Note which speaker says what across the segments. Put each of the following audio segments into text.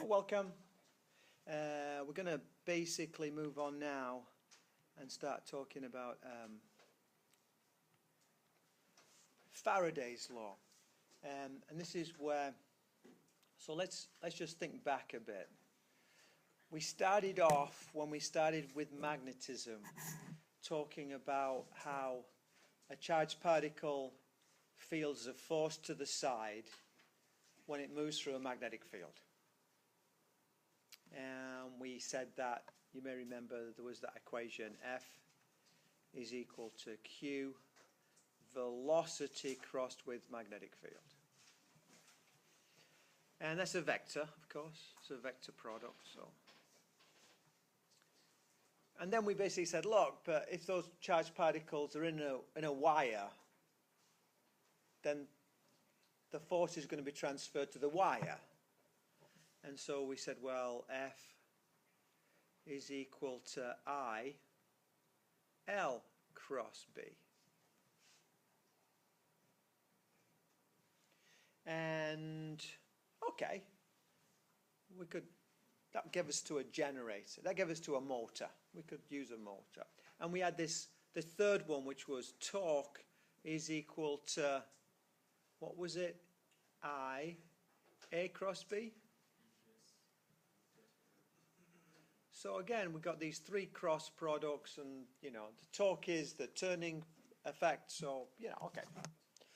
Speaker 1: welcome. We're going to basically move on now and start talking about Faraday's law. And this is where, so let's just think back a bit. We started off, when we started with magnetism, talking about how a charged particle feels a force to the side when it moves through a magnetic field. And we said that, you may remember, there was that equation, F is equal to Q velocity crossed with magnetic field. And that's a vector, of course. It's a vector product. So, and then we basically said, look, but if those charged particles are in a wire, then the force is going to be transferred to the wire. And so we said, well, F is equal to I L cross B. And okay, we could, that gave us to a generator, that gave us to a motor. We could use a motor. And we had this, the third one, which was torque is equal to, what was it? I A cross B. So again, we've got these three cross products, and you know, the torque is the turning effect. So you know, okay.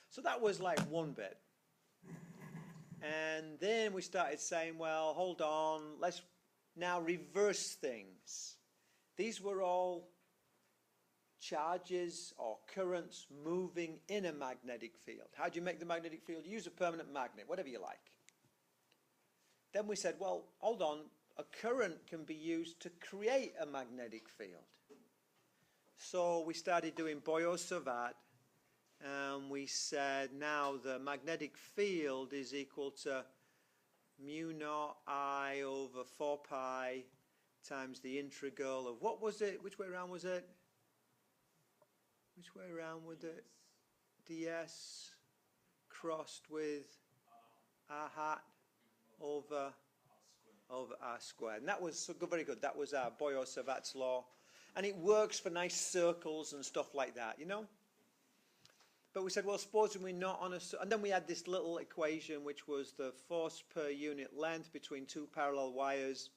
Speaker 1: So that was like one bit. And then we started saying, well, hold on, let's now reverse things. These were all charges or currents moving in a magnetic field. How do you make the magnetic field? Use a permanent magnet, whatever you like. Then we said, well, hold on, a current can be used to create a magnetic field. So we started doing Boyer-Savart, and we said now the magnetic field is equal to mu naught I over 4 pi times the integral of, what was it? Which way around was it? Which way around was it? ds crossed with r hat over r squared. And that was so good, very good. That was our Boyer-Savart's law. And it works for nice circles and stuff like that, you know? But we said, well, supposing we're not on a... And then we had this little equation, which was the force per unit length between two parallel wires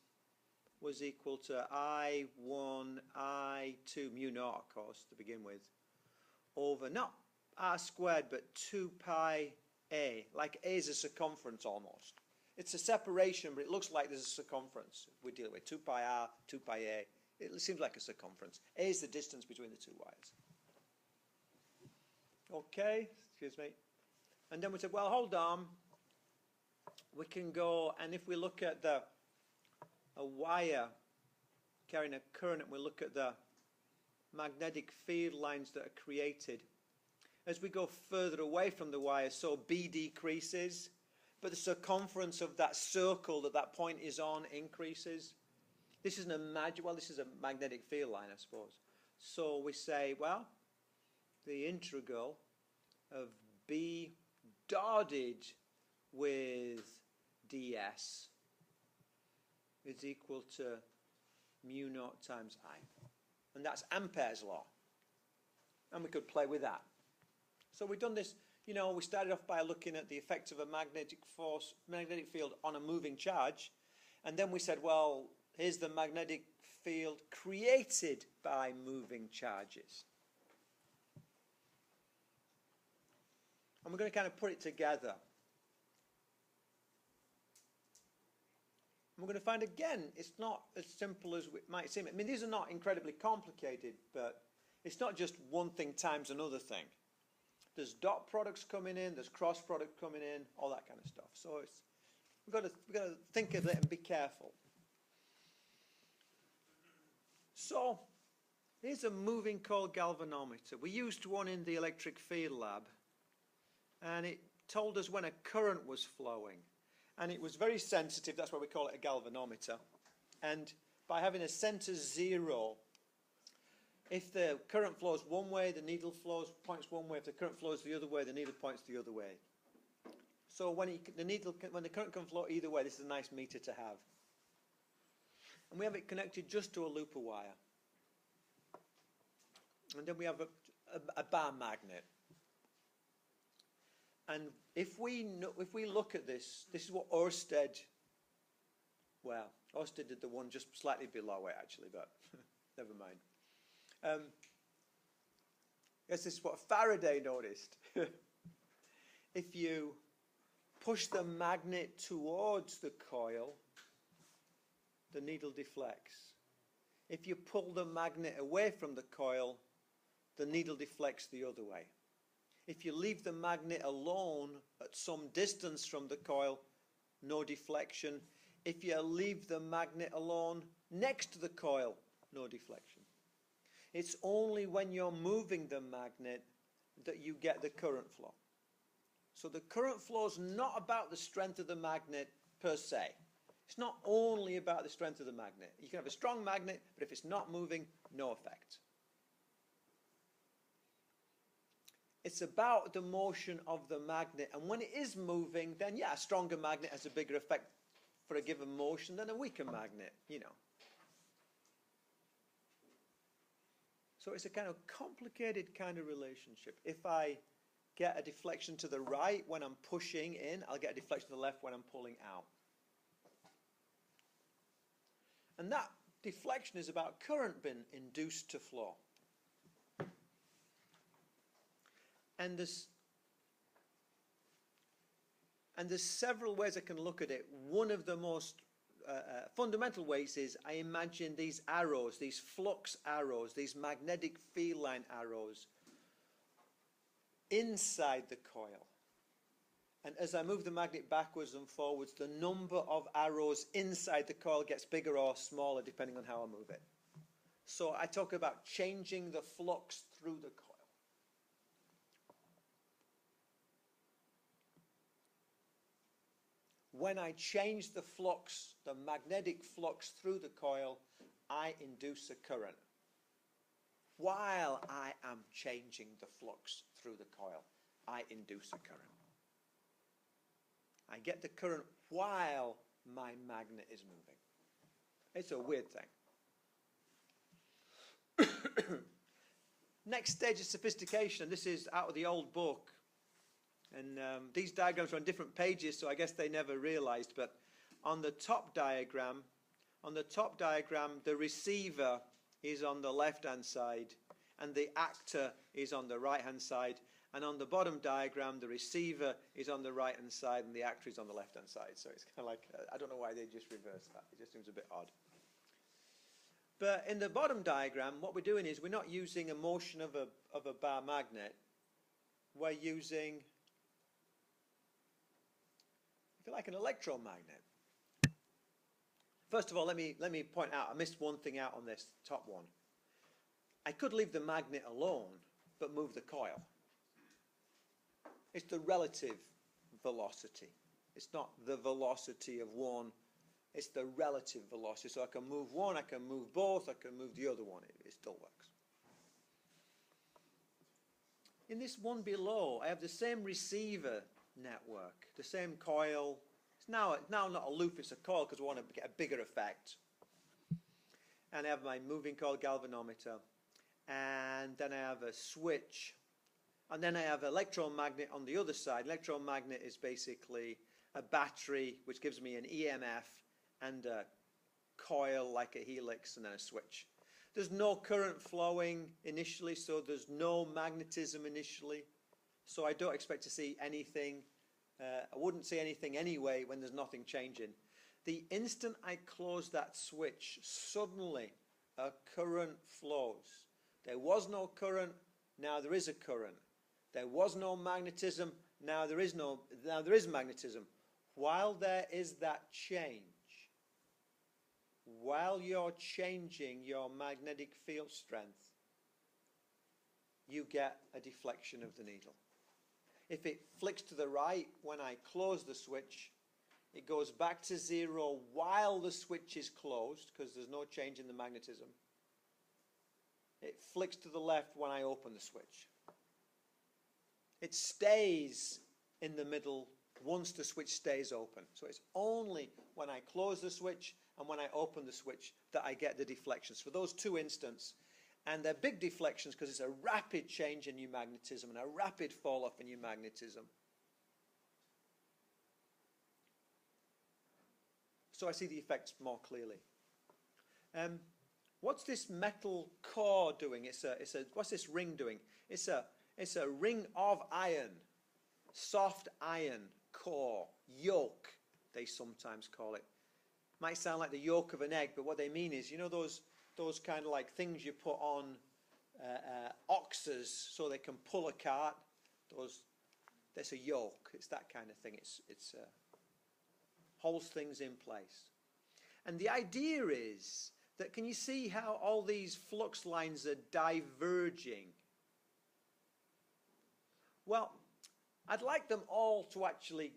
Speaker 1: was equal to I1, I2, mu naught, of course, to begin with, over, not r squared, but 2 pi a. Like a is a circumference almost. It's a separation, but it looks like there's a circumference we deal with. 2 pi r, 2 pi a. It seems like a circumference. A is the distance between the two wires. Okay, excuse me. And then we said, well, hold on. We can go, and if we look at a wire carrying a current, and we look at the magnetic field lines that are created, as we go further away from the wire, so B decreases, but the circumference of that circle that that point is on increases. This is this is a magnetic field line, I suppose. So we say, well, the integral of B dotted with ds is equal to mu naught times I. And that's Ampere's law. And we could play with that. So we've done this, you know, we started off by looking at the effect of a magnetic field on a moving charge. And then we said, well, here's the magnetic field created by moving charges. And we're going to kind of put it together. And we're going to find, again, it's not as simple as it might seem. I mean, these are not incredibly complicated, but it's not just one thing times another thing. There's dot products coming in, there's cross product coming in, all that kind of stuff. So we've got to think of it and be careful. So here's a moving coil galvanometer. We used one in the electric field lab, and it told us when a current was flowing. And it was very sensitive, that's why we call it a galvanometer. And by having a center zero, if the current flows one way, the needle points one way. If the current flows the other way, the needle points the other way. So when the current can flow either way, this is a nice meter to have. And we have it connected just to a loop of wire. And then we have a bar magnet. And if we look at this, this is what Ørsted, well, Ørsted did the one just slightly below it actually, but never mind. I guess this is what Faraday noticed. If you push the magnet towards the coil, the needle deflects. If you pull the magnet away from the coil, the needle deflects the other way. If you leave the magnet alone at some distance from the coil, no deflection. If you leave the magnet alone next to the coil, no deflection. It's only when you're moving the magnet that you get the current flow. So the current flow is not about the strength of the magnet per se. It's not only about the strength of the magnet. You can have a strong magnet, but if it's not moving, no effect. It's about the motion of the magnet. And when it is moving, then yeah, a stronger magnet has a bigger effect for a given motion than a weaker magnet, you know. So it's a kind of complicated kind of relationship. If I get a deflection to the right when I'm pushing in, I'll get a deflection to the left when I'm pulling out. And that deflection is about current being induced to flow. And there's several ways I can look at it. One of the most fundamental ways is I imagine these arrows, these flux arrows, these magnetic field line arrows inside the coil. And as I move the magnet backwards and forwards, the number of arrows inside the coil gets bigger or smaller depending on how I move it. So I talk about changing the flux through the coil. When I change the flux, the magnetic flux through the coil, I induce a current. While I am changing the flux through the coil, I induce a current. I get the current while my magnet is moving. It's a weird thing. Next stage of sophistication. This is out of the old book. And these diagrams are on different pages, so I guess they never realized. But on the top diagram, the receiver is on the left-hand side, and the actor is on the right-hand side. And on the bottom diagram, the receiver is on the right-hand side, and the actor is on the left-hand side. So it's kind of like, I don't know why they just reversed that. It just seems a bit odd. But in the bottom diagram, what we're doing is we're not using a motion of a bar magnet. We're using, if you like, an electromagnet. First of all, let me point out, I missed one thing out on this top one. I could leave the magnet alone, but move the coil. It's the relative velocity. It's not the velocity of one. It's the relative velocity. So I can move one, I can move both, I can move the other one. It still works. In this one below, I have the same receiver network, the same coil. It's now not a loop, it's a coil because I want to get a bigger effect. And I have my moving coil galvanometer. And then I have a switch. And then I have an electromagnet on the other side. Electromagnet is basically a battery which gives me an EMF and a coil like a helix and then a switch. There's no current flowing initially, so there's no magnetism initially. So I don't expect to see anything. I wouldn't see anything anyway when there's nothing changing. The instant I close that switch, suddenly a current flows. There was no current, now there is a current. There was no magnetism, now there is magnetism. While there is that change, while you're changing your magnetic field strength, you get a deflection of the needle. If it flicks to the right when I close the switch, it goes back to zero while the switch is closed because there's no change in the magnetism. It flicks to the left when I open the switch. It stays in the middle once the switch stays open. So it's only when I close the switch and when I open the switch that I get the deflections for those two instants. And they're big deflections because it's a rapid change in new magnetism and a rapid fall off in new magnetism. So I see the effects more clearly. What's this metal core doing? What's this ring doing? It's a ring of iron, soft iron core, yolk, they sometimes call it. Might sound like the yolk of an egg, but what they mean is, you know those kind of like things you put on oxes so they can pull a cart? That's a yoke. It's that kind of thing. It's holds things in place. And the idea is that, can you see how all these flux lines are diverging? Well, I'd like them all to actually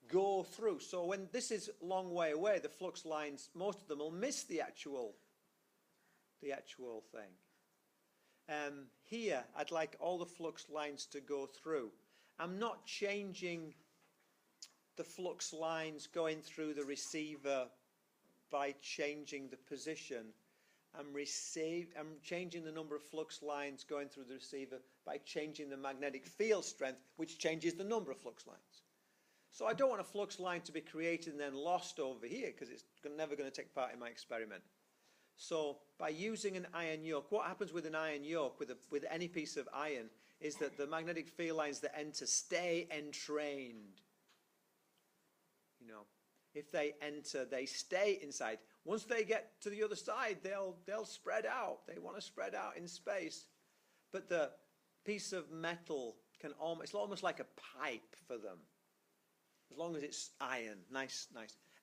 Speaker 1: go through. So when this is a long way away, the flux lines, most of them will miss the actual thing. Here, I'd like all the flux lines to go through. I'm not changing the flux lines going through the receiver by changing the position. I'm changing the number of flux lines going through the receiver by changing the magnetic field strength, which changes the number of flux lines. So I don't want a flux line to be created and then lost over here, because it's never going to take part in my experiment. So by using an iron yoke, what happens with an iron yoke, with any piece of iron, is that the magnetic field lines that enter stay entrained. You know, if they enter, they stay inside. Once they get to the other side, they'll spread out. They want to spread out in space. But the piece of metal it's almost like a pipe for them, as long as it's iron. Nice.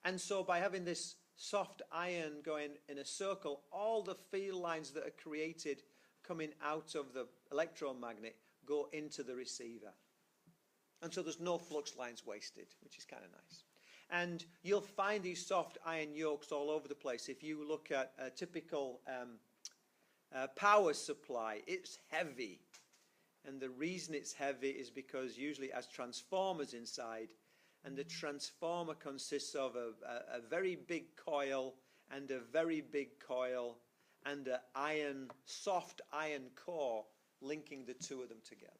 Speaker 1: And so by having this soft iron going in a circle, all the field lines that are created coming out of the electromagnet go into the receiver. And so there's no flux lines wasted, which is kind of nice. And you'll find these soft iron yokes all over the place. If you look at a typical power supply, it's heavy. And the reason it's heavy is because usually it has transformers inside. And the transformer consists of a very big coil and a very big coil and an soft iron core linking the two of them together.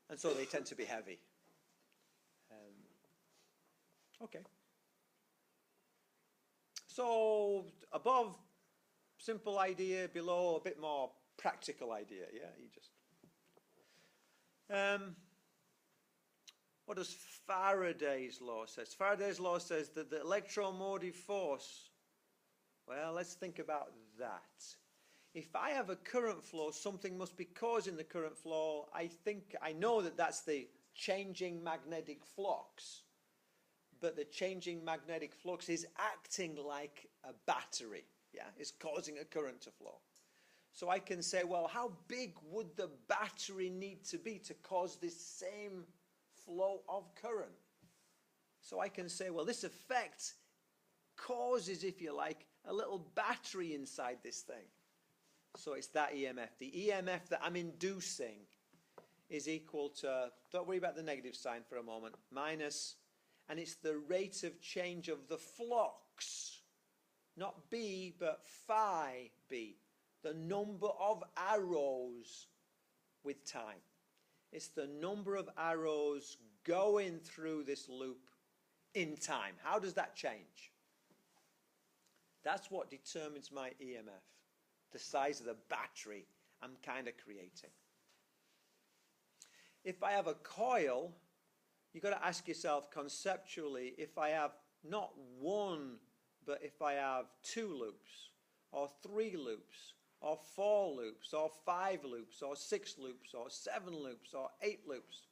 Speaker 1: And so they tend to be heavy. Okay. So above, simple idea. Below, a bit more practical idea. Yeah, what does Faraday's law say? Faraday's law says that the electromotive force, well, let's think about that. If I have a current flow, something must be causing the current flow. I know that that's the changing magnetic flux. But the changing magnetic flux is acting like a battery. Yeah, it's causing a current to flow. So I can say, well, how big would the battery need to be to cause this same flow of current? So I can say, well, this effect causes, if you like, a little battery inside this thing. So it's that EMF. The EMF that I'm inducing is equal to, don't worry about the negative sign for a moment, minus, and it's the rate of change of the flux, not B, but phi B, the number of arrows with time. It's the number of arrows going through this loop in time. How does that change? That's what determines my EMF, the size of the battery I'm kind of creating. If I have a coil, you've got to ask yourself conceptually, if I have not one, but if I have 2 loops, or 3 loops, or 4 loops, or 5 loops, or 6 loops, or 7 loops, or 8 loops,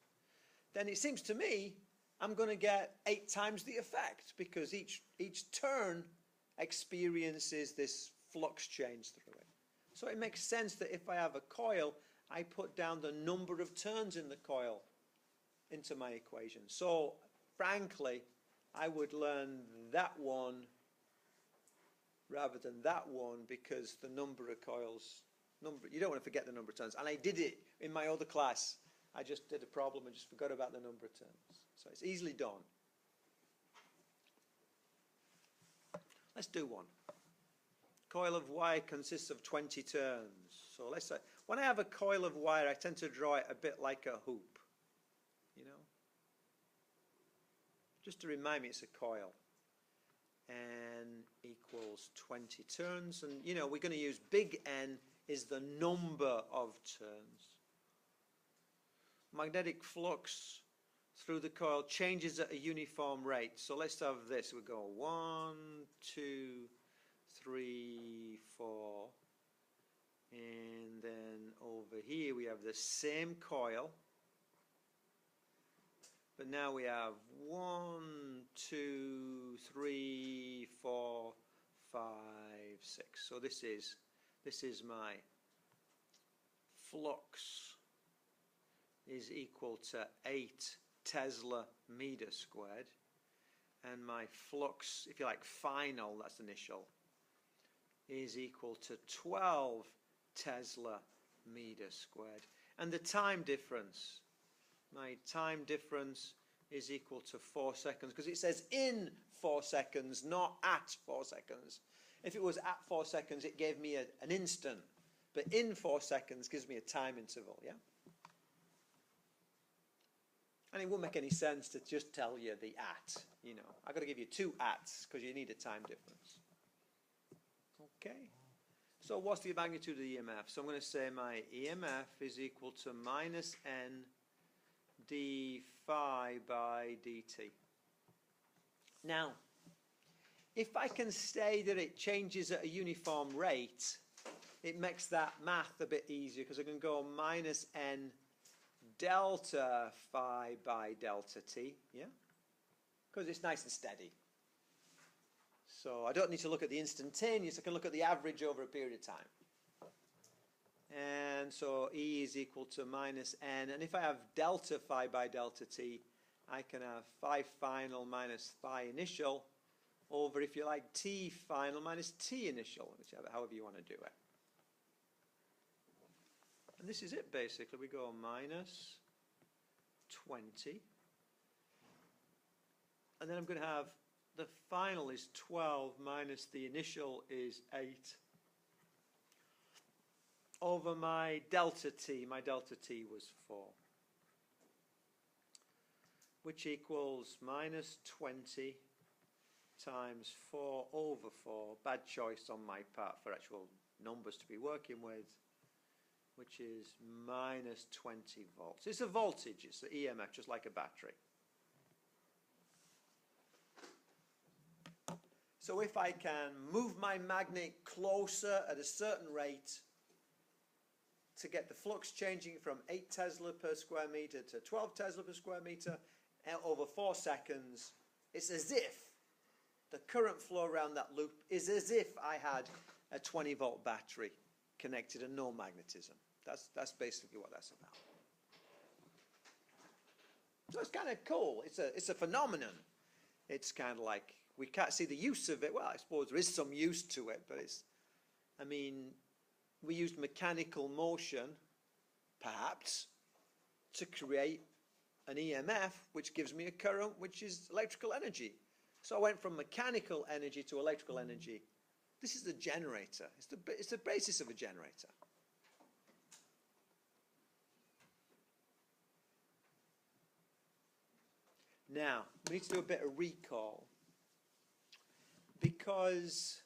Speaker 1: then it seems to me I'm going to get 8 times the effect, because each turn experiences this flux change through it. So it makes sense that if I have a coil, I put down the number of turns in the coil into my equation. So, frankly, I would learn that one rather than that one, because the number of coils, you don't want to forget the number of turns. And I did it in my other class. I just did a problem and just forgot about the number of turns. So it's easily done. Let's do one. Coil of wire consists of 20 turns. So let's say, when I have a coil of wire, I tend to draw it a bit like a hoop, you know. Just to remind me it's a coil. N equals 20 turns. And, you know, we're going to use big N is the number of turns. Magnetic flux through the coil changes at a uniform rate. So let's have this. We go 1, 2, 3, 4. And then over here we have the same coil. But now we have 1, 2, 3, 4, 5, 6. So this is my flux is equal to 8 Tesla meter squared, and my flux, if you like, final, that's initial, is equal to 12 Tesla meter squared. And the time difference, my time difference is equal to 4 seconds, because it says in 4 seconds, not at 4 seconds. If it was at 4 seconds, it gave me an instant, but in 4 seconds gives me a time interval, yeah? And it wouldn't make any sense to just tell you the at, you know. I've got to give you 2 ats because you need a time difference. Okay. So what's the magnitude of the EMF? So I'm going to say my EMF is equal to minus N d phi by dt. Now, if I can say that it changes at a uniform rate, it makes that math a bit easier because I can go minus N delta phi by delta t, yeah? Because it's nice and steady. So I don't need to look at the instantaneous, I can look at the average over a period of time. And so E is equal to minus N, and if I have delta phi by delta t, I can have phi final minus phi initial over, if you like, t final minus t initial, whichever, however you want to do it. And this is it, basically. We go minus 20. And then I'm going to have the final is 12 minus the initial is 8 over my delta t. My delta t was 4. Which equals minus 20 times 4 over 4. Bad choice on my part for actual numbers to be working with. Which is minus 20 volts. It's a voltage, it's the EMF, just like a battery. So if I can move my magnet closer at a certain rate to get the flux changing from 8 Tesla per square meter to 12 Tesla per square meter over 4 seconds, it's as if the current flow around that loop is as if I had a 20 volt battery connected and no magnetism. That's basically what that's about. So it's kind of cool. It's a phenomenon. It's kind of like, we can't see the use of it. Well, I suppose there is some use to it, but it's, I mean, we used mechanical motion, perhaps, to create an EMF, which gives me a current, which is electrical energy. So I went from mechanical energy to electrical energy. This is the generator. It's the basis of a generator. Now, we need to do a bit of recall because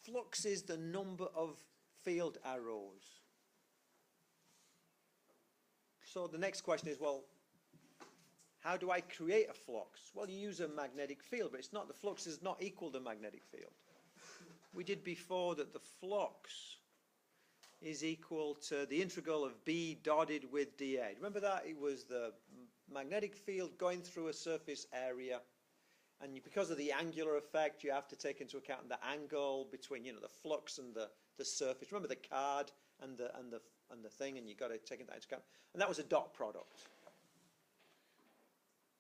Speaker 1: flux is the number of field arrows. So the next question is, well, how do I create a flux? Well, you use a magnetic field, but it's not, the flux is not equal to magnetic field. We did before that the flux is equal to the integral of B dotted with dA. Remember that? It was the magnetic field going through a surface area, and because of the angular effect, you have to take into account the angle between, you know, the flux and the surface. Remember the card and the thing, and you've got to take that into account. And that was a dot product.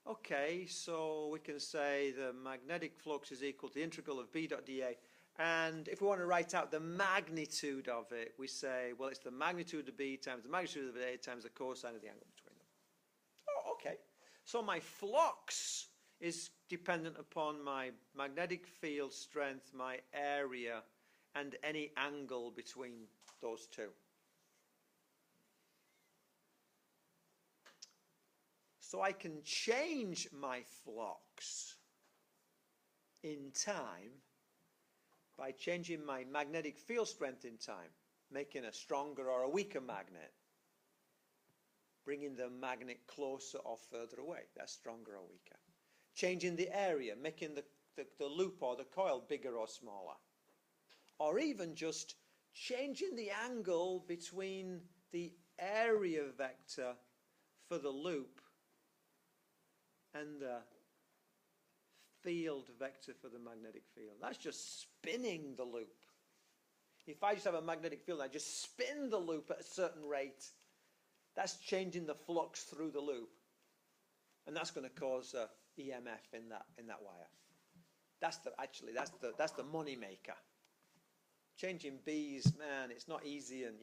Speaker 1: Okay, so we can say the magnetic flux is equal to the integral of B dot dA. And if we want to write out the magnitude of it, we say, well, it's the magnitude of B times the magnitude of A times the cosine of the angle between them. Oh, okay. So my flux is dependent upon my magnetic field strength, my area, and any angle between those two. So I can change my flux in time by changing my magnetic field strength in time, making a stronger or a weaker magnet, bringing the magnet closer or further away. That's stronger or weaker. Changing the area, making the loop or the coil bigger or smaller. Or even just changing the angle between the area vector for the loop and the field vector for the magnetic field. That's just spinning the loop. If I just have a magnetic field and I just spin the loop at a certain rate, that's changing the flux through the loop. And that's going to cause EMF in that wire. That's the money maker. Changing B's, man, it's not easy, and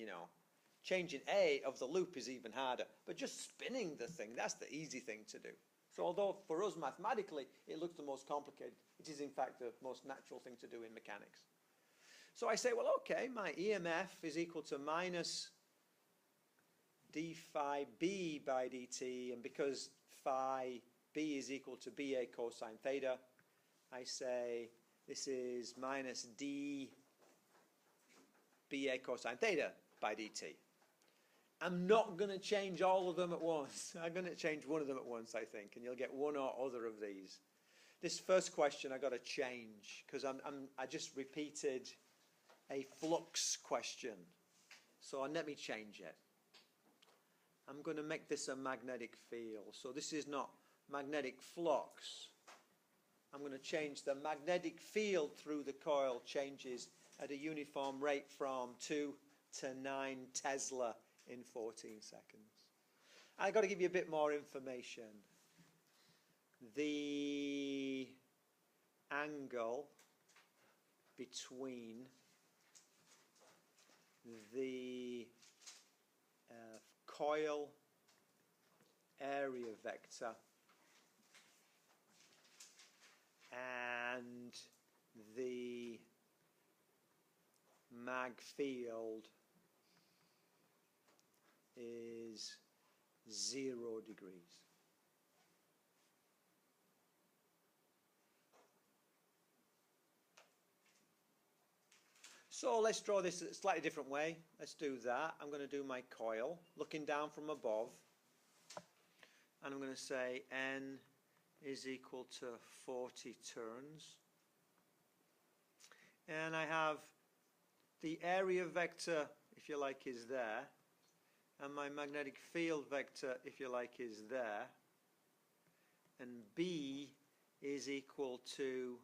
Speaker 1: changing A of the loop is even harder. But just spinning the thing, that's the easy thing to do. So although for us mathematically it looks the most complicated, it is in fact the most natural thing to do in mechanics. So I say, well, okay, my EMF is equal to minus d phi B by dt, and because phi B is equal to BA cosine theta, I say this is minus d BA cosine theta by dt. I'm not going to change all of them at once. I'm going to change one of them at once, I think, and you'll get one or other of these. This first question I got to change because I just repeated a flux question. So let me change it. I'm going to make this a magnetic field. So this is not magnetic flux. I'm going to change the magnetic field through the coil changes at a uniform rate from 2 to 9 Tesla in 14 seconds. I've got to give you a bit more information. The angle between the coil area vector and the mag field is 0 degrees. So let's draw this a slightly different way. Let's do that. I'm going to do my coil, looking down from above. And I'm going to say N is equal to 40 turns. And I have the area vector, if you like, is there. And my magnetic field vector, if you like, is there. And B is equal to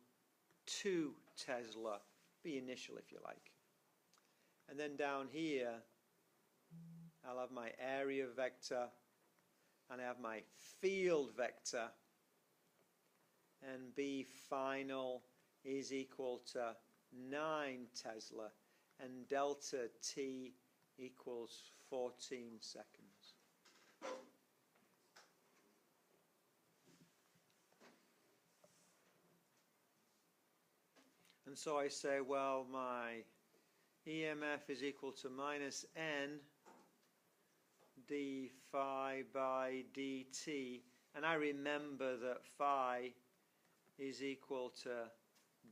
Speaker 1: 2 Tesla. B initial, if you like. And then down here, I'll have my area vector, and I have my field vector, and B final is equal to 9 Tesla, and delta T equals 14 seconds. And so I say, well, my EMF is equal to minus N d phi by dt. And I remember that phi is equal to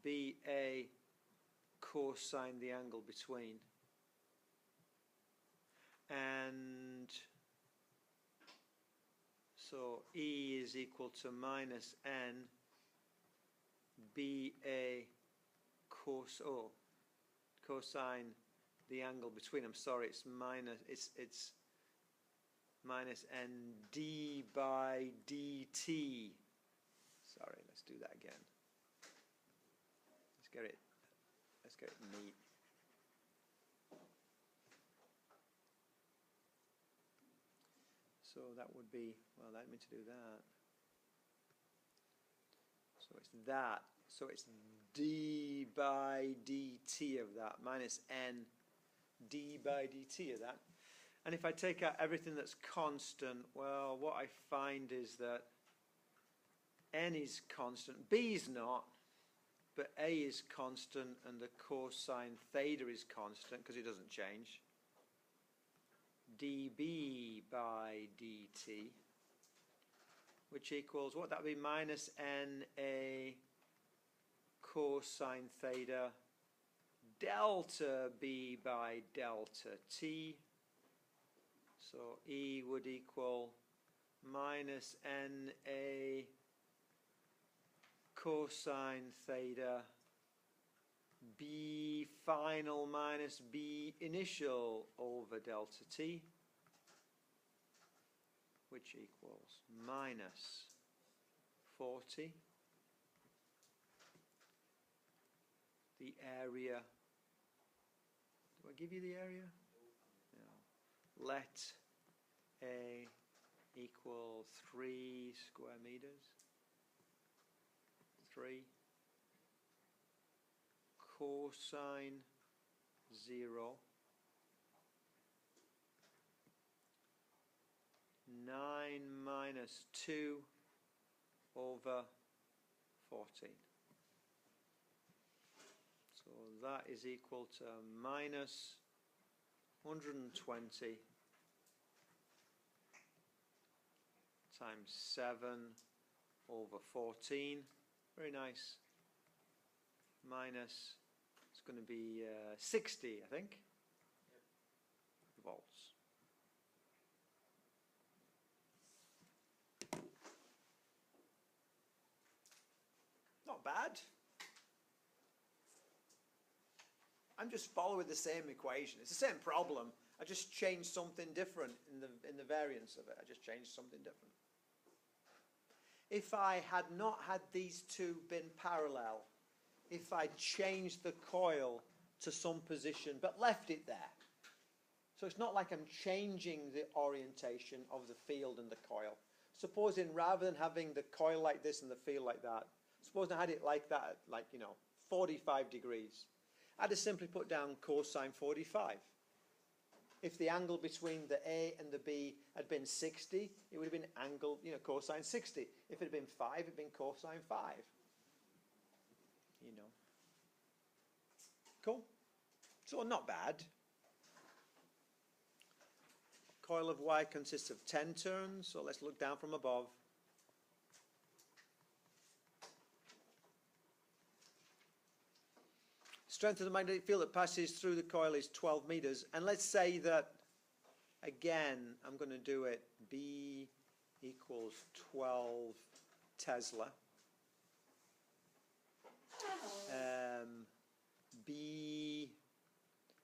Speaker 1: BA cosine the angle between. And so E is equal to minus N BA cosine the angle between. I'm sorry, it's minus ND by dt. Sorry, let's do that again. Let's get it neat. So that would be, well, that meant to do that. So it's that So it's d by dt of that minus n d by dt of that. And if I take out everything that's constant, well, what I find is that n is constant, b is not, but a is constant and the cosine theta is constant because it doesn't change. dB by dt, which equals, what that would be, minus na cosine theta delta b by delta t. So E would equal minus na cosine theta b final minus b initial over delta t, which equals minus 40. The area, do I give you the area? No. Let A equal 3 square meters. 3 cosine 0 9 minus 2 over 14. So that is equal to minus 120 times 7 over 14. Very nice. Minus, it's going to be 60, I think, volts. Not bad. I'm just following the same equation. It's the same problem. I just changed something different in the variance of it. I just changed something different. If I had not had these two been parallel, if I changed the coil to some position but left it there, so it's not like I'm changing the orientation of the field and the coil. Supposing rather than having the coil like this and the field like that, supposing I had it like that, like, 45 degrees, I'd have simply put down cosine 45. If the angle between the A and the B had been 60, it would have been angle, cosine 60. If it had been 5, it would have been cosine 5. Cool? So not bad. Coil of wire consists of 10 turns, so let's look down from above. Strength of the magnetic field that passes through the coil is 12 meters. And let's say that, again, I'm going to do it, B equals 12 Tesla. B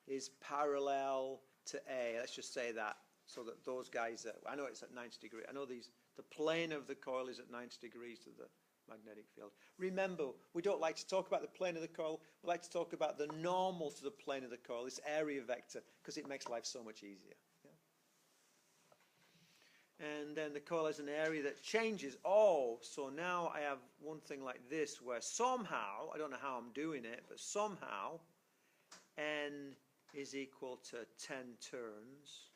Speaker 1: is parallel to A. Let's just say that, so that those guys, I know it's at 90 degrees. I know the plane of the coil is at 90 degrees to the magnetic field. Remember, we don't like to talk about the plane of the coil. We like to talk about the normal to the plane of the coil, this area vector, because it makes life so much easier. Yeah? And then the coil has an area that changes. Oh, so now I have one thing like this where somehow, I don't know how I'm doing it, but somehow N is equal to 10 turns.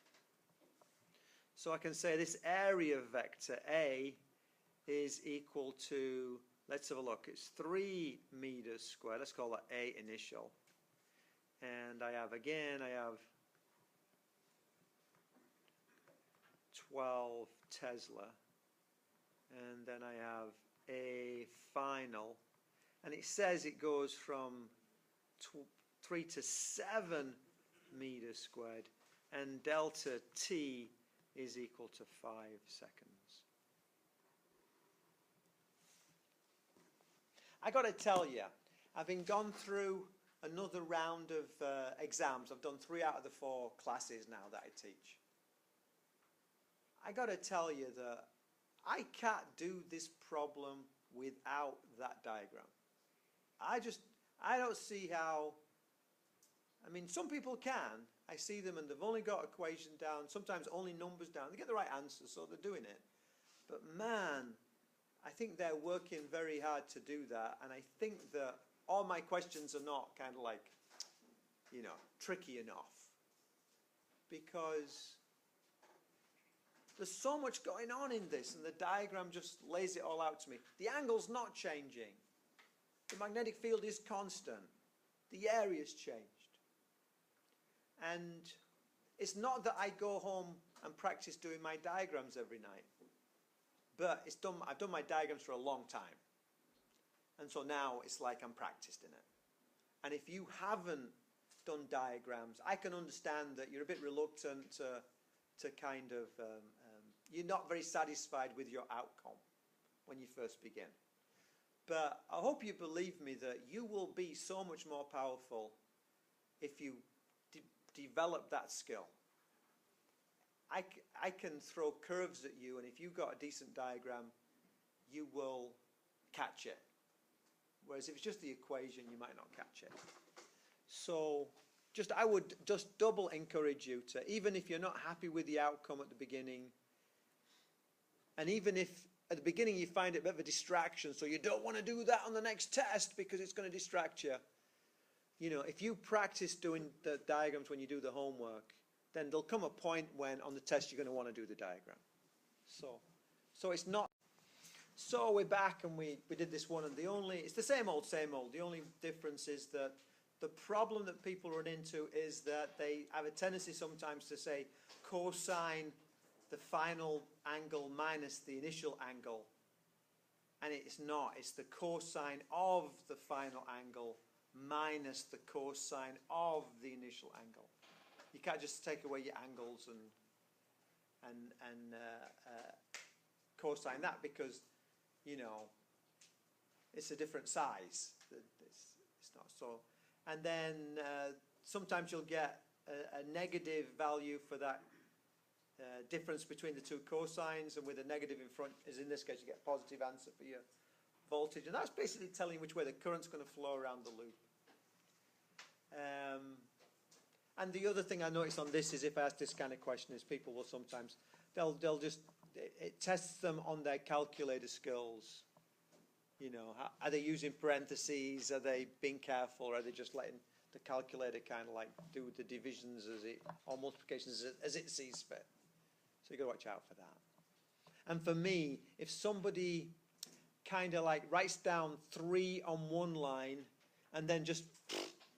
Speaker 1: So I can say this area vector A is equal to, let's have a look, it's 3 meters squared. Let's call that A initial. And I have 12 Tesla. And then I have A final. And it says it goes from 3 to 7 meters squared. And delta T is equal to 5 seconds. I got to tell you, having gone through another round of exams, I've done 3 out of the 4 classes now that I teach. I got to tell you that I can't do this problem without that diagram. I don't see how, some people can. I see them and they've only got equation down, sometimes only numbers down. They get the right answer, so they're doing it. But man, I think they're working very hard to do that, and I think that all my questions are not kind of like, you know, tricky enough, because there's so much going on in this, and the diagram just lays it all out to me. The angle's not changing. The magnetic field is constant. The area's changed. And it's not that I go home and practice doing my diagrams every night, but I've done my diagrams for a long time. And so now it's like I'm practiced in it. And if you haven't done diagrams, I can understand that you're a bit reluctant to kind of, you're not very satisfied with your outcome when you first begin. But I hope you believe me that you will be so much more powerful if you develop that skill. I can throw curves at you, and if you've got a decent diagram, you will catch it. Whereas if it's just the equation, you might not catch it. So I would just double encourage you to, even if you're not happy with the outcome at the beginning, and even if at the beginning you find it a bit of a distraction, so you don't want to do that on the next test because it's going to distract you. You know, if you practice doing the diagrams when you do the homework, then there'll come a point when on the test you're going to want to do the diagram. So it's not. So we're back and we did this one, and it's the same old, same old. The only difference is that the problem that people run into is that they have a tendency sometimes to say cosine the final angle minus the initial angle. And it's not. It's the cosine of the final angle minus the cosine of the initial angle. You can't just take away your angles and cosine that, because, you know, it's a different size. It's not so. And then sometimes you'll get a negative value for that difference between the two cosines, and with a negative in front, as in this case, you get a positive answer for your voltage. And that's basically telling you which way the current's going to flow around the loop. And the other thing I noticed on this is, if I ask this kind of question, is people will sometimes, they'll just, it tests them on their calculator skills. You know, are they using parentheses? Are they being careful? Or are they just letting the calculator kind of like do the divisions or multiplications as it sees fit? So you've got to watch out for that. And for me, if somebody kind of like writes down 3 on one line and then just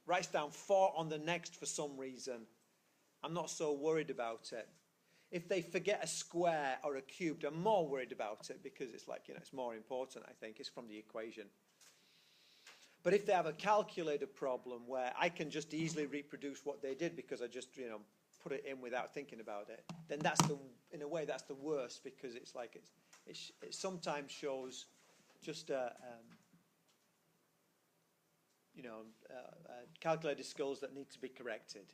Speaker 1: writes down 4 on the next for some reason, I'm not so worried about it. If they forget a square or a cube, I'm more worried about it, because it's like, you know, it's more important, I think. It's from the equation. But if they have a calculator problem where I can just easily reproduce what they did because I just, you know, put it in without thinking about it, then that's in a way, that's the worst, because it's like it sometimes shows just calculator skills that need to be corrected.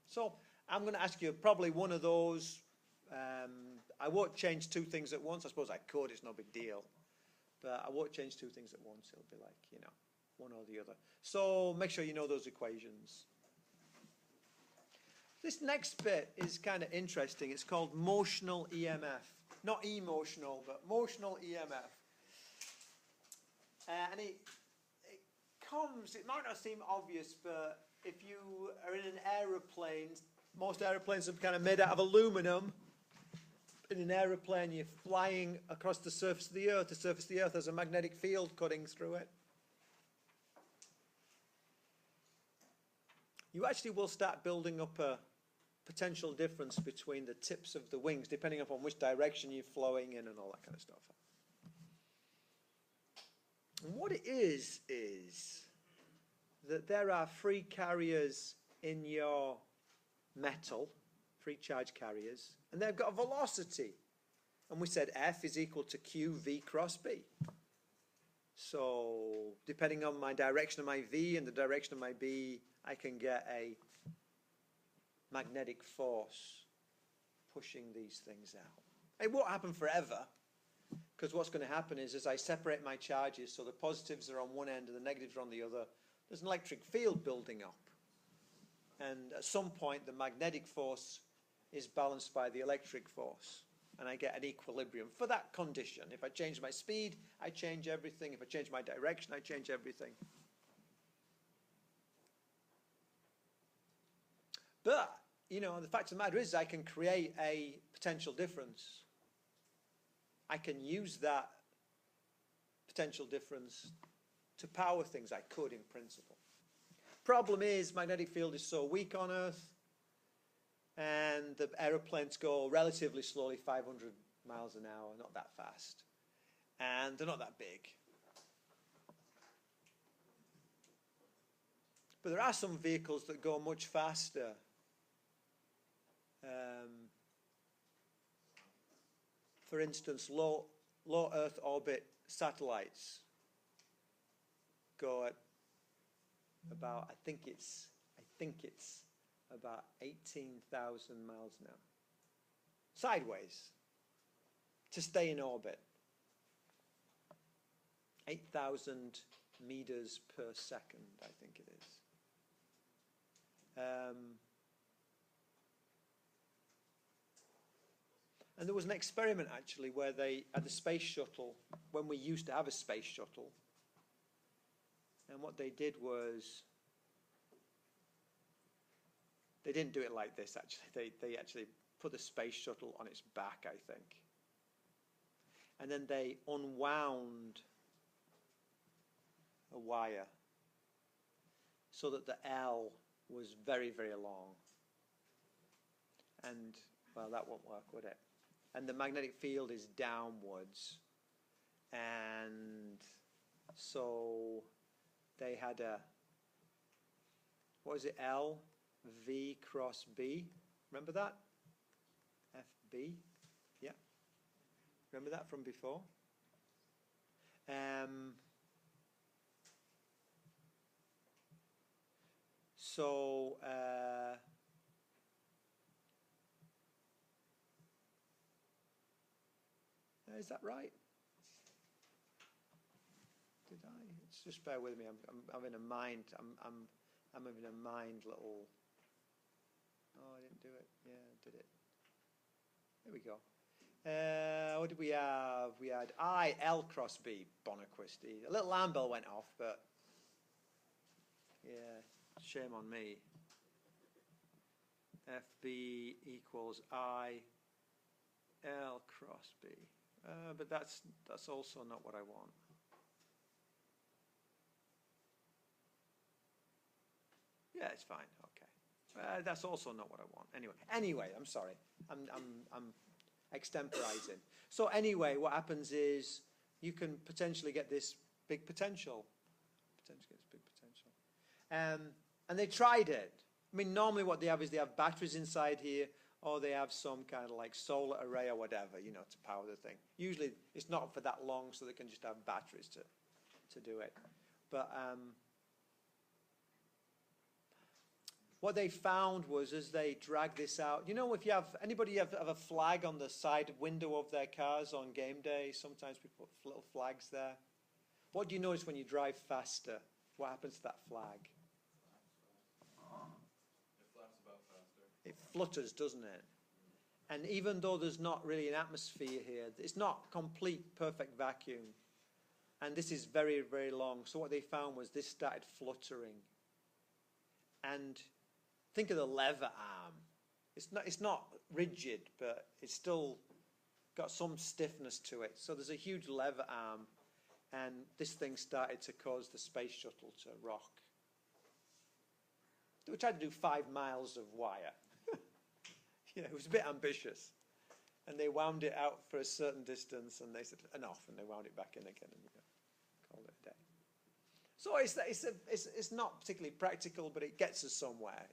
Speaker 1: So I'm going to ask you probably one of those. I won't change 2 things at once. I suppose I could, it's no big deal. But I won't change 2 things at once. It'll be like, you know, one or the other. So make sure you know those equations. This next bit is kind of interesting. It's called motional EMF. Not emotional, but motional EMF. And it might not seem obvious, but if you are in an aeroplane, most aeroplanes are kind of made out of aluminum. In an aeroplane, you're flying across the surface of the Earth. The surface of the Earth has a magnetic field cutting through it. You actually will start building up a potential difference between the tips of the wings, depending upon which direction you're flowing in and all that kind of stuff. And what it is that there are free carriers in your metal, free charge carriers, and they've got a velocity. And we said F is equal to QV cross B. So depending on my direction of my V and the direction of my B, I can get a magnetic force pushing these things out. It won't happen forever, because what's going to happen is, as I separate my charges, so the positives are on one end and the negatives are on the other, there's an electric field building up. And at some point, the magnetic force is balanced by the electric force. and I get an equilibrium for that condition. If I change my speed, I change everything. If I change my direction, I change everything. But, you know, the fact of the matter is I can create a potential difference. I can use that potential difference to power things. I could in principle. Problem is, magnetic field is so weak on Earth, and the aeroplanes go relatively slowly, 500 miles an hour, not that fast. And they're not that big. But there are some vehicles that go much faster. For instance, low Earth orbit satellites go at about, I think it's about 18,000 miles an hour. Sideways. To stay in orbit. 8,000 meters per second, I think it is. And there was an experiment, actually, where they, at the space shuttle, when we used to have a space shuttle, and what they did was, they didn't do it like this, actually. They actually put the space shuttle on its back, I think. And then they unwound a wire so that the L was very, very long. And, well, that won't work, would it? And the magnetic field is downwards. And so they had a, what was it, L, V cross B? Remember that? FB? Yeah. Remember that from before? Is that right? Did I? Just bear with me. I'm having a mind. I'm having a mind little. Oh, I didn't do it. Yeah, I did it. There we go. What did we have? We had I, L cross B, Bonaquist. A little alarm bell went off, but yeah, shame on me. FB equals I, L cross B. But that's also not what I want. Yeah, it's fine. Okay. That's also not what I want. Anyway, I'm sorry. I'm extemporizing. So anyway, what happens is you can potentially get this big potential. And they tried it. I mean, normally what they have is they have batteries inside here, or they have some kind of like solar array or whatever, you know, to power the thing. Usually it's not for that long, so they can just have batteries to do it. But what they found was, as they dragged this out, you know, if you have, anybody have a flag on the side window of their cars on game day? Sometimes we put little flags there. What do you notice when you drive faster? What happens to that flag? It flutters, doesn't it? And even though there's not really an atmosphere here, it's not complete perfect vacuum. And this is very, very long. So what they found was this started fluttering. And think of the lever arm. It's not rigid, but it's still got some stiffness to it. So there's a huge lever arm, and this thing started to cause the space shuttle to rock. They tried to do 5 miles of wire. You know, it was a bit ambitious. And they wound it out for a certain distance, and they said, enough, and they wound it back in again, and called it a day. So it's not particularly practical, but it gets us somewhere.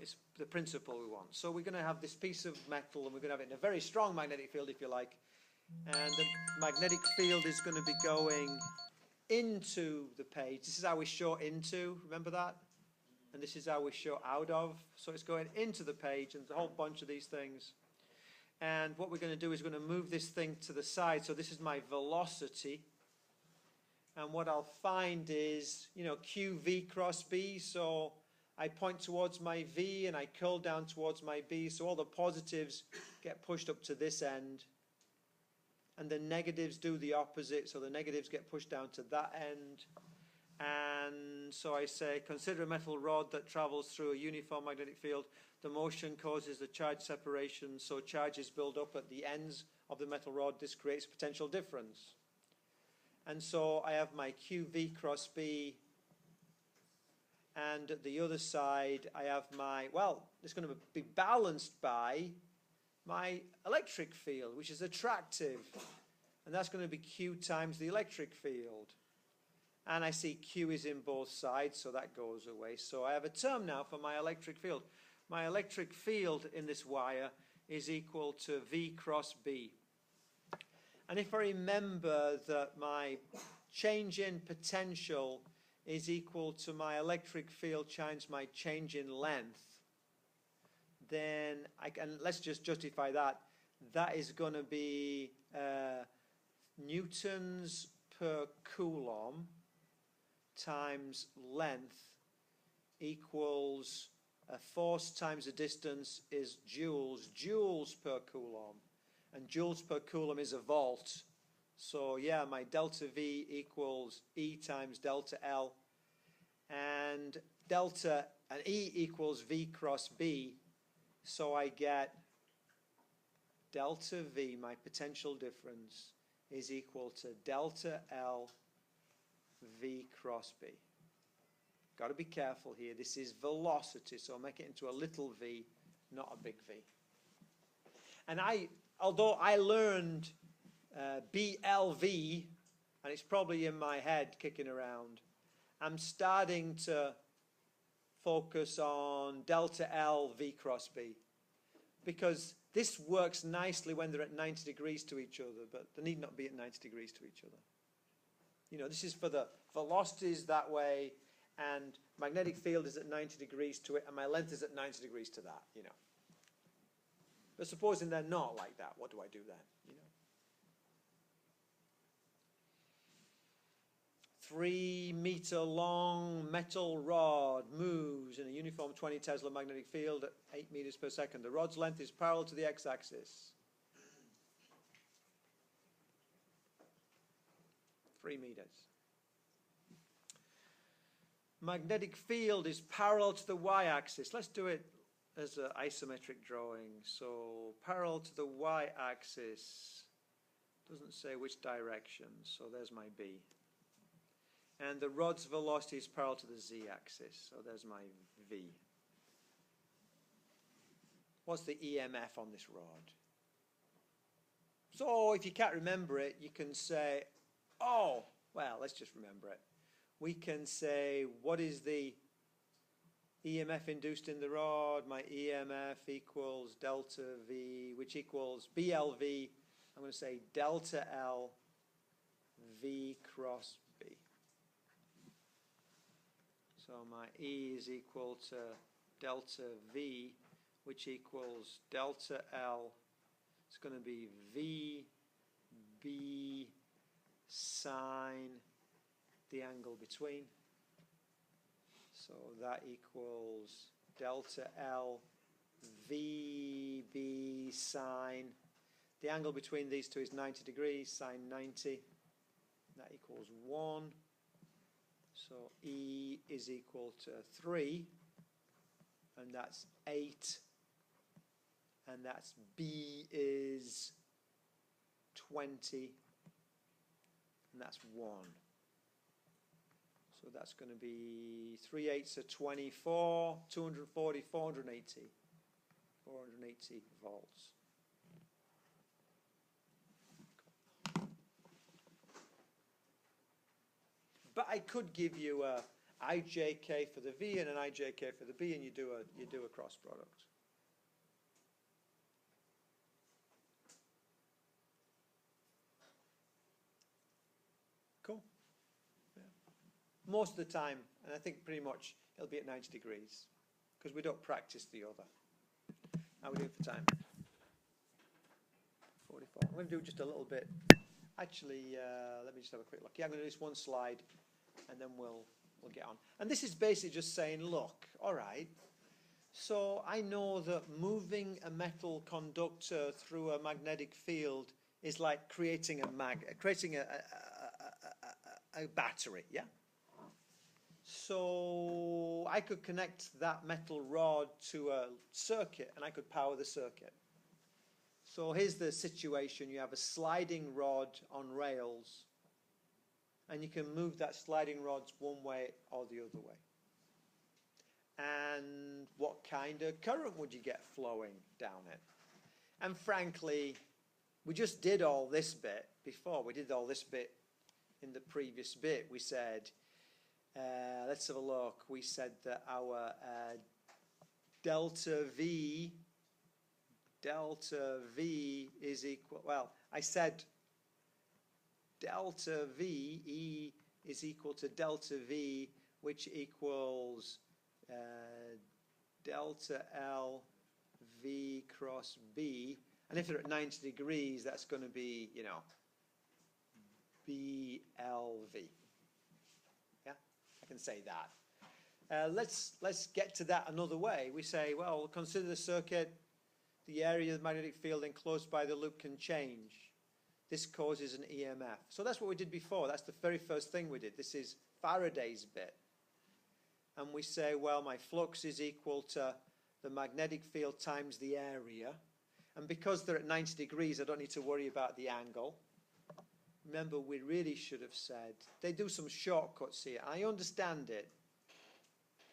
Speaker 1: It's the principle we want. So we're going to have this piece of metal, and we're going to have it in a very strong magnetic field, if you like. And the magnetic field is going to be going into the page. This is how we show into, remember that? And this is how we show out of. So it's going into the page, and there's a whole bunch of these things. And what we're going to do is we're going to move this thing to the side. So this is my velocity. And what I'll find is, you know, QV cross B. So I point towards my V and I curl down towards my B, so all the positives get pushed up to this end, and the negatives do the opposite, so the negatives get pushed down to that end. And so I say, consider a metal rod that travels through a uniform magnetic field. The motion causes the charge separation, so charges build up at the ends of the metal rod. This creates potential difference. And so I have my QV cross B, and at the other side I have my, well, it's going to be balanced by my electric field, which is attractive, and that's going to be Q times the electric field. And I see Q is in both sides, so that goes away. So I have a term now for my electric field. My electric field in this wire is equal to V cross B. And if I remember that my change in potential is equal to my electric field times my change in length, then I can, let's just justify that. That is going to be newtons per coulomb times length equals force times the distance is joules per coulomb, and joules per coulomb is a volt. So yeah, my delta V equals E times delta L, and delta and E equals V cross B, so I get delta V, my potential difference, is equal to delta L V cross B. Got to be careful here. This is velocity, so I'll make it into a little v, not a big V. And although I learned BLV, and it's probably in my head kicking around, I'm starting to focus on delta L V cross B, because this works nicely when they're at 90 degrees to each other, but they need not be at 90 degrees to each other. You know, this is for the velocities that way, and magnetic field is at 90 degrees to it, and my length is at 90 degrees to that, you know. But supposing they're not like that, what do I do then, you know? 3-meter long metal rod moves in a uniform 20 Tesla magnetic field at 8 meters per second. The rod's length is parallel to the x-axis. 3 meters. Magnetic field is parallel to the y-axis. Let's do it as an isometric drawing. So parallel to the y-axis. Doesn't say which direction, so there's my B. And the rod's velocity is parallel to the z-axis, so there's my V. What's the EMF on this rod? So if you can't remember it, you can say, oh, well, let's just remember it. We can say, what is the EMF induced in the rod? My EMF equals delta V, which equals BLV. I'm going to say delta L V cross B. So my E is equal to delta V, which equals delta L. It's going to be V B sine the angle between. So that equals delta L V B sine. The angle between these two is 90 degrees, sine 90. That equals 1. So E is equal to 3, and that's 8, and that's B is 20, and that's 1. So that's going to be 3 8s are 24, 240, 480 volts. But I could give you a IJK for the V and an IJK for the B, and you do a cross product. Cool. Yeah. Most of the time, and I think pretty much it'll be at 90 degrees, because we don't practice the other. How are we doing for time? 44. I'm going to do just a little bit. Actually, let me just have a quick look. Yeah, I'm going to do this one slide, and then we'll we'll get on. And this is basically just saying, look, all right, so I know that moving a metal conductor through a magnetic field is like creating a battery, yeah? So I could connect that metal rod to a circuit and I could power the circuit. So here's the situation. You have a sliding rod on rails and you can move that sliding rod one way or the other way. And what kind of current would you get flowing down it? And frankly, we just did all this bit before. We did all this bit in the previous bit. We said, let's have a look. We said that our delta V is equal, well, I said delta V, E is equal to delta V, which equals delta L V cross B. And if they're at 90 degrees, that's going to be, you know, BLV. Yeah, I can say that. Let's get to that another way. We say, well, consider the circuit. The area of the magnetic field enclosed by the loop can change. This causes an EMF. So that's what we did before. That's the very first thing we did. This is Faraday's bit. And we say, well, my flux is equal to the magnetic field times the area. And because they're at 90 degrees, I don't need to worry about the angle. Remember, we really should have said, they do some shortcuts here. I understand it,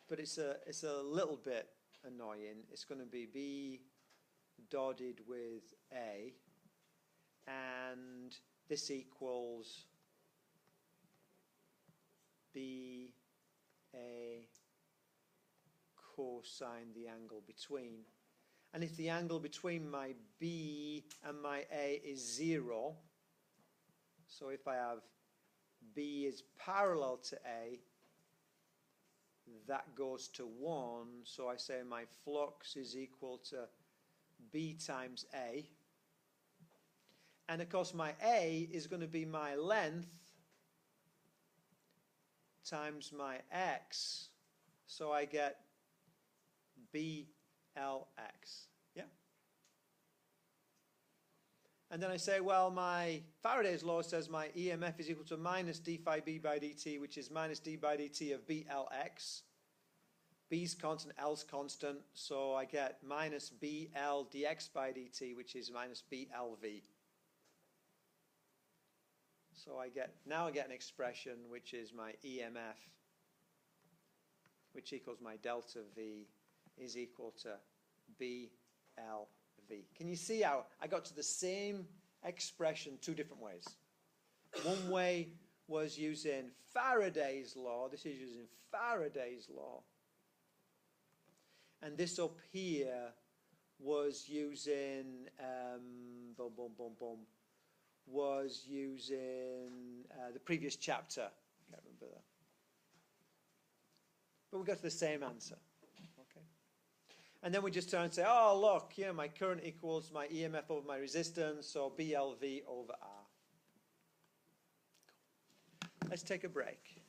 Speaker 1: but it's a little bit annoying. It's going to be B dotted with A, and this equals B A cosine the angle between. And if the angle between my B and my A is 0, so if I have B is parallel to A, that goes to 1, so I say my flux is equal to B times A. And of course my A is going to be my length times my X, so I get BLX, yeah? And then I say, well, my Faraday's law says my EMF is equal to minus d phi B by dt, which is minus d by dt of BLX. B's constant, L's constant, so I get minus BL dx by dt, which is minus BLV. So now I get an expression which is my EMF, which equals my delta V is equal to BLV. Can you see how I got to the same expression two different ways? One way was using Faraday's law. This is using Faraday's law. And this up here was using, was using the previous chapter. I can't remember that. But we got to the same answer. Okay. And then we just turn and say, oh, look, yeah, my current equals my EMF over my resistance, so BLV over R. Let's take a break.